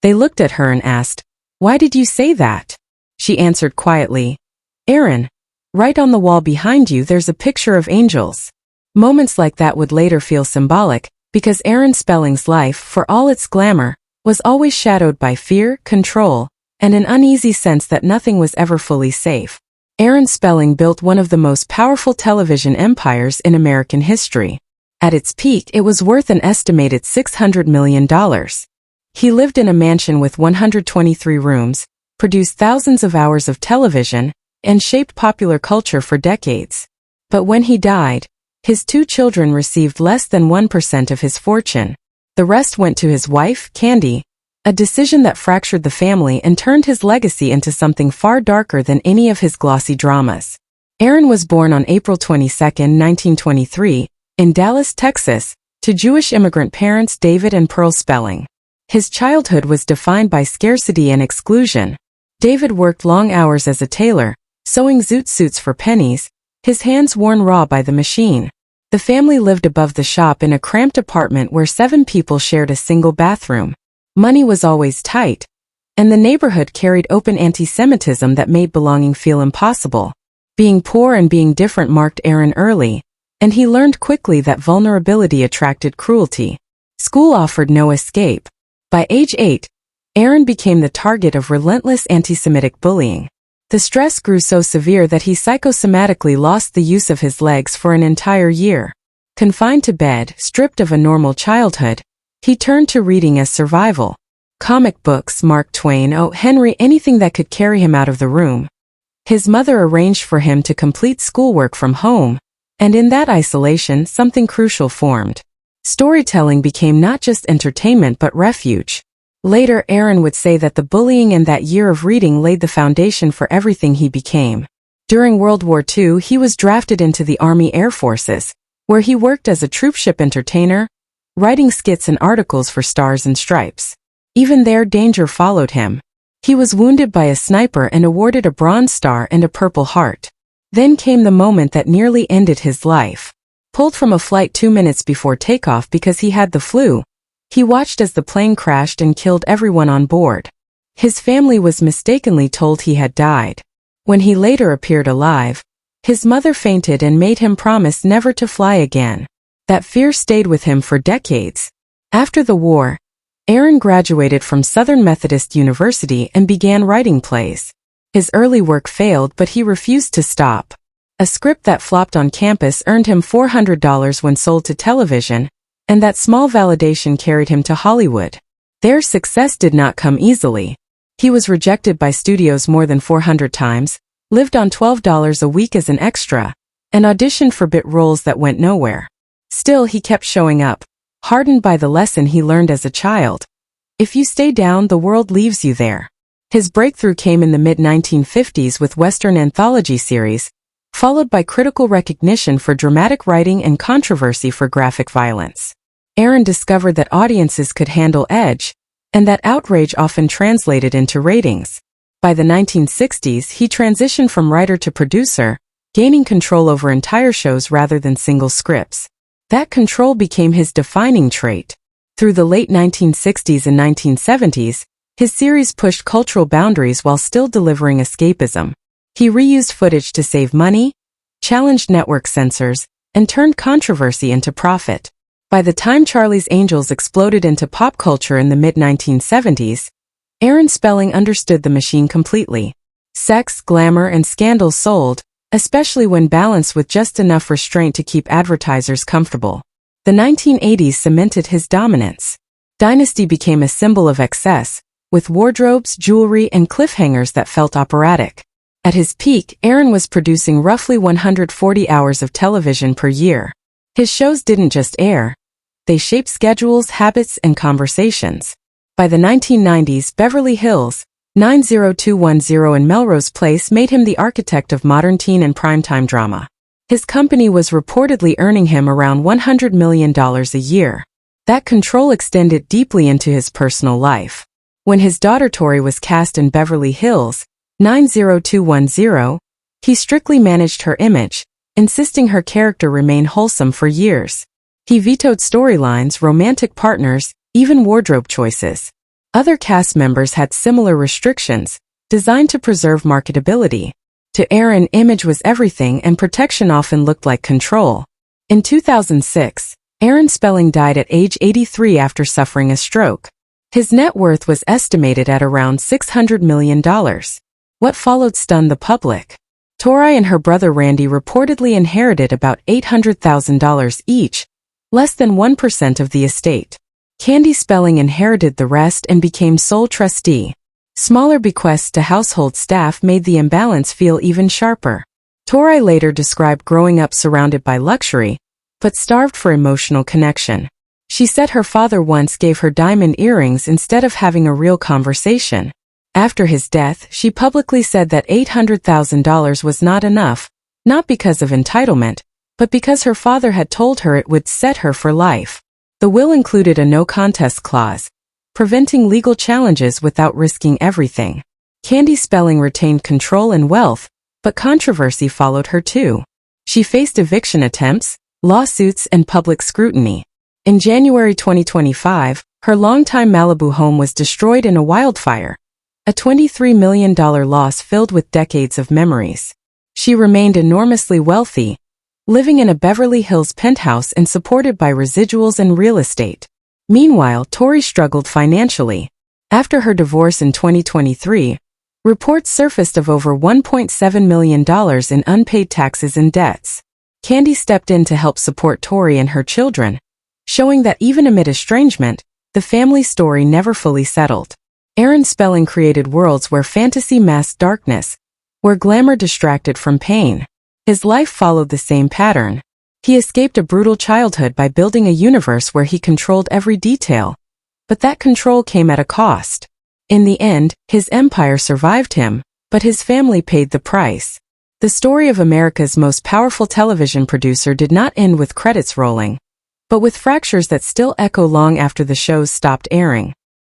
They looked at her and asked, "Why did you say that?" She answered quietly, "Aaron, right on the wall behind you there's a picture of angels." Moments like that would later feel symbolic, because Aaron Spelling's life, for all its glamour, was always shadowed by fear, control, and an uneasy sense that nothing was ever fully safe. Aaron Spelling built one of the most powerful television empires in American history. At its peak, it was worth an estimated $600 million. He lived in a mansion with 123 rooms, produced thousands of hours of television, and shaped popular culture for decades. But when he died, his 2 children received less than 1% of his fortune. The rest went to his wife, Candy, a decision that fractured the family and turned his legacy into something far darker than any of his glossy dramas. Aaron was born on April 22, 1923, in Dallas, Texas, to Jewish immigrant parents David and Pearl Spelling. His childhood was defined by scarcity and exclusion. David worked long hours as a tailor, sewing zoot suits for pennies, his hands worn raw by the machine. The family lived above the shop in a cramped apartment where 7 people shared a single bathroom. Money was always tight, and the neighborhood carried open anti-Semitism that made belonging feel impossible. Being poor and being different marked Aaron early, and he learned quickly that vulnerability attracted cruelty. School offered no escape. By age 8, Aaron became the target of relentless anti-Semitic bullying. The stress grew so severe that he psychosomatically lost the use of his legs for an entire year. Confined to bed, stripped of a normal childhood, he turned to reading as survival. Comic books, Mark Twain, O. Henry, anything that could carry him out of the room. His mother arranged for him to complete schoolwork from home, and in that isolation something crucial formed. Storytelling became not just entertainment but refuge. Later, Aaron would say that the bullying and that year of reading laid the foundation for everything he became. During World War II, he was drafted into the Army Air Forces, where he worked as a troopship entertainer, writing skits and articles for Stars and Stripes. Even there, danger followed him. He was wounded by a sniper and awarded a Bronze Star and a Purple Heart. Then came the moment that nearly ended his life. Pulled from a flight 2 minutes before takeoff because he had the flu, he watched as the plane crashed and killed everyone on board. His family was mistakenly told he had died. When he later appeared alive, his mother fainted and made him promise never to fly again. That fear stayed with him for decades. After the war, Aaron graduated from Southern Methodist University and began writing plays. His early work failed, but he refused to stop. A script that flopped on campus earned him $400 when sold to television, and that small validation carried him to Hollywood. Their success did not come easily. He was rejected by studios more than 400 times, lived on $12 a week as an extra, and auditioned for bit roles that went nowhere. Still, he kept showing up, hardened by the lesson he learned as a child. If you stay down, the world leaves you there. His breakthrough came in the mid-1950s with Western anthology series, followed by critical recognition for dramatic writing and controversy for graphic violence. Aaron discovered that audiences could handle edge, and that outrage often translated into ratings. By the 1960s, he transitioned from writer to producer, gaining control over entire shows rather than single scripts. That control became his defining trait. Through the late 1960s and 1970s, his series pushed cultural boundaries while still delivering escapism. He reused footage to save money, challenged network censors, and turned controversy into profit. By the time Charlie's Angels exploded into pop culture in the mid-1970s, Aaron Spelling understood the machine completely. Sex, glamour, and scandal sold, especially when balanced with just enough restraint to keep advertisers comfortable. The 1980s cemented his dominance. Dynasty became a symbol of excess, with wardrobes, jewelry, and cliffhangers that felt operatic. At his peak, Aaron was producing roughly 140 hours of television per year. His shows didn't just air. They shaped schedules, habits, and conversations. By the 1990s, Beverly Hills, 90210 and Melrose Place made him the architect of modern teen and primetime drama. His company was reportedly earning him around $100 million a year. That control extended deeply into his personal life. When his daughter Tori was cast in Beverly Hills, 90210, he strictly managed her image, insisting her character remain wholesome for years. He vetoed storylines, romantic partners, even wardrobe choices. Other cast members had similar restrictions, designed to preserve marketability. To Aaron, image was everything and protection often looked like control. In 2006, Aaron Spelling died at age 83 after suffering a stroke. His net worth was estimated at around $600 million. What followed stunned the public. Tori and her brother Randy reportedly inherited about $800,000 each, less than 1% of the estate. Candy Spelling inherited the rest and became sole trustee. Smaller bequests to household staff made the imbalance feel even sharper. Tori later described growing up surrounded by luxury, but starved for emotional connection. She said her father once gave her diamond earrings instead of having a real conversation. After his death, she publicly said that $800,000 was not enough, not because of entitlement, but because her father had told her it would set her for life. The will included a no-contest clause, preventing legal challenges without risking everything. Candy Spelling retained control and wealth, but controversy followed her too. She faced eviction attempts, lawsuits, and public scrutiny. In January 2025, her longtime Malibu home was destroyed in a wildfire, a $23 million loss filled with decades of memories. She remained enormously wealthy, living in a Beverly Hills penthouse and supported by residuals and real estate. Meanwhile, Tori struggled financially. After her divorce in 2023, reports surfaced of over $1.7 million in unpaid taxes and debts. Candy stepped in to help support Tori and her children, showing that even amid estrangement, the family story never fully settled. Aaron Spelling created worlds where fantasy masked darkness, where glamour distracted from pain. His life followed the same pattern. He escaped a brutal childhood by building a universe where he controlled every detail. But that control came at a cost. In the end, his empire survived him, but his family paid the price. The story of America's most powerful television producer did not end with credits rolling, but with fractures that still echo long after the shows stopped airing.